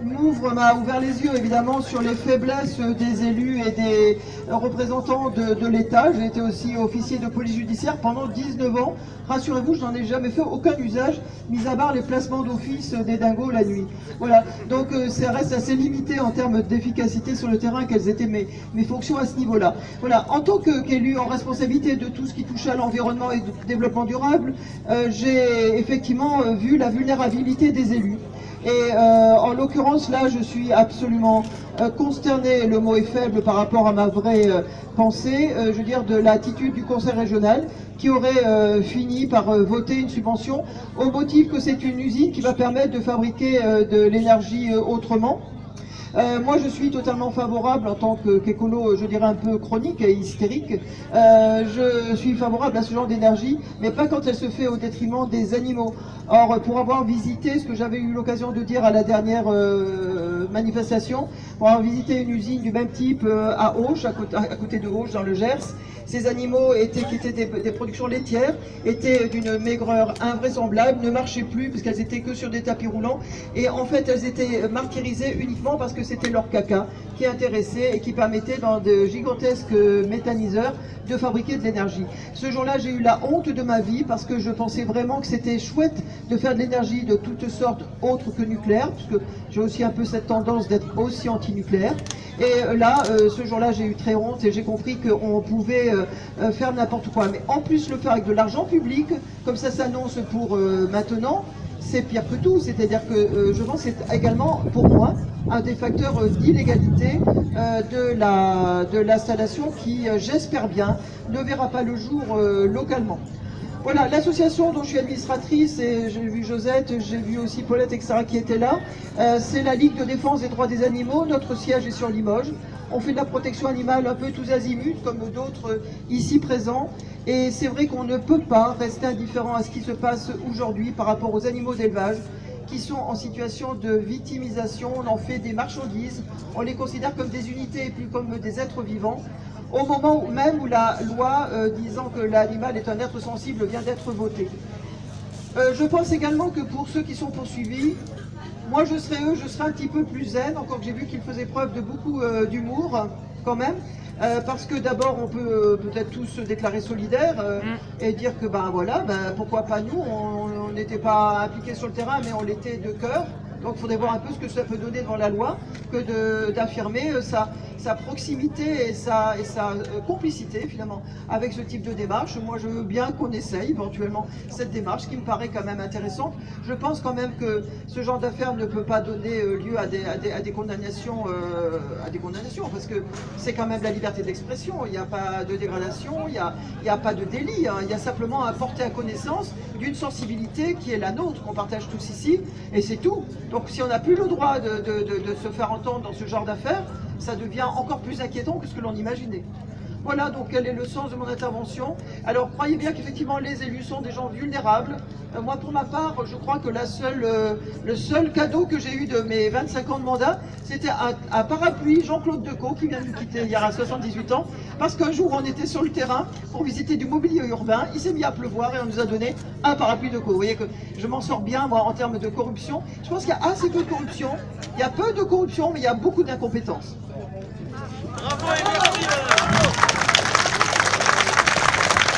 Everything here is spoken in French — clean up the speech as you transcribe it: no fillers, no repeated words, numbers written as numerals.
m'a ouvert les yeux évidemment sur les faiblesses des élus et des représentants de l'État. J'ai été aussi officier de police judiciaire pendant 19 ans. Rassurez-vous, je n'en ai jamais fait aucun usage, mis à part les placements d'office des dingos la nuit. Voilà, donc ça reste assez limité en termes d'efficacité sur le terrain, quelles étaient mes fonctions à ce niveau-là. Voilà, en tant qu'élu en responsabilité de tout ce qui touche à l'environnement et au développement durable, j'ai effectivement vu la vulnérabilité des élus. Et en l'occurrence, là, je suis absolument consterné, le mot est faible par rapport à ma vraie pensée, je veux dire, de l'attitude du conseil régional qui aurait fini par voter une subvention au motif que c'est une usine qui va permettre de fabriquer de l'énergie autrement. Moi, je suis totalement favorable en tant qu'écolo, je dirais un peu chronique et hystérique. Je suis favorable à ce genre d'énergie, mais pas quand elle se fait au détriment des animaux. Or, pour avoir visité ce que j'avais eu l'occasion de dire à la dernière manifestation, pour avoir visité une usine du même type à Auch, à côté de Auch, dans le Gers, ces animaux qui étaient des productions laitières, étaient d'une maigreur invraisemblable, ne marchaient plus parce qu'elles étaient que sur des tapis roulants. Et en fait, elles étaient martyrisées uniquement parce que c'était leur caca qui intéressait et qui permettait dans de gigantesques méthaniseurs de fabriquer de l'énergie. Ce jour-là, j'ai eu la honte de ma vie parce que je pensais vraiment que c'était chouette de faire de l'énergie de toutes sortes autres que nucléaire, parce que j'ai aussi un peu cette tendance d'être aussi anti-nucléaire. Et là, ce jour-là, j'ai eu très honte et j'ai compris qu'on pouvait faire n'importe quoi. Mais en plus, le faire avec de l'argent public, comme ça s'annonce pour maintenant, c'est pire que tout. C'est-à-dire que je pense que c'est également, pour moi, un des facteurs d'illégalité de l'installation qui, j'espère bien, ne verra pas le jour localement. Voilà, l'association dont je suis administratrice, et j'ai vu Josette, j'ai vu aussi Paulette, etc. qui étaient là, c'est la Ligue de défense des droits des animaux. Notre siège est sur Limoges. On fait de la protection animale un peu tous azimuts, comme d'autres ici présents. Et c'est vrai qu'on ne peut pas rester indifférent à ce qui se passe aujourd'hui par rapport aux animaux d'élevage qui sont en situation de victimisation. On en fait des marchandises, on les considère comme des unités et plus comme des êtres vivants. Au moment même où la loi disant que l'animal est un être sensible vient d'être votée. Je pense également que pour ceux qui sont poursuivis, moi je serais eux, je serais un petit peu plus zen, encore que j'ai vu qu'ils faisaient preuve de beaucoup d'humour quand même. Parce que d'abord on peut peut-être tous se déclarer solidaires et dire que ben voilà, pourquoi pas nous, on n'était pas impliqués sur le terrain mais on l'était de cœur. Donc il faudrait voir un peu ce que ça peut donner devant la loi que d'affirmer sa proximité et sa complicité finalement avec ce type de démarche. Moi je veux bien qu'on essaye éventuellement cette démarche qui me paraît quand même intéressante. Je pense quand même que ce genre d'affaires ne peut pas donner lieu à des condamnations, parce que c'est quand même la liberté d'expression. Il n'y a pas de dégradation, il n'y a pas de délit, hein. Il y a simplement à porter à connaissance d'une sensibilité qui est la nôtre, qu'on partage tous ici, et c'est tout. Donc si on n'a plus le droit de se faire entendre dans ce genre d'affaires, ça devient encore plus inquiétant que ce que l'on imaginait. Voilà donc quel est le sens de mon intervention. Alors croyez bien qu'effectivement les élus sont des gens vulnérables. Moi pour ma part, je crois que le seul cadeau que j'ai eu de mes 25 ans de mandat, c'était un parapluie Jean-Claude Decaux qui vient de nous quitter il y a 78 ans, parce qu'un jour on était sur le terrain pour visiter du mobilier urbain, il s'est mis à pleuvoir et on nous a donné un parapluie Decaux. Vous voyez que je m'en sors bien moi en termes de corruption. Je pense qu'il y a assez peu de corruption, il y a peu de corruption mais il y a beaucoup d'incompétence. Bravo et merci.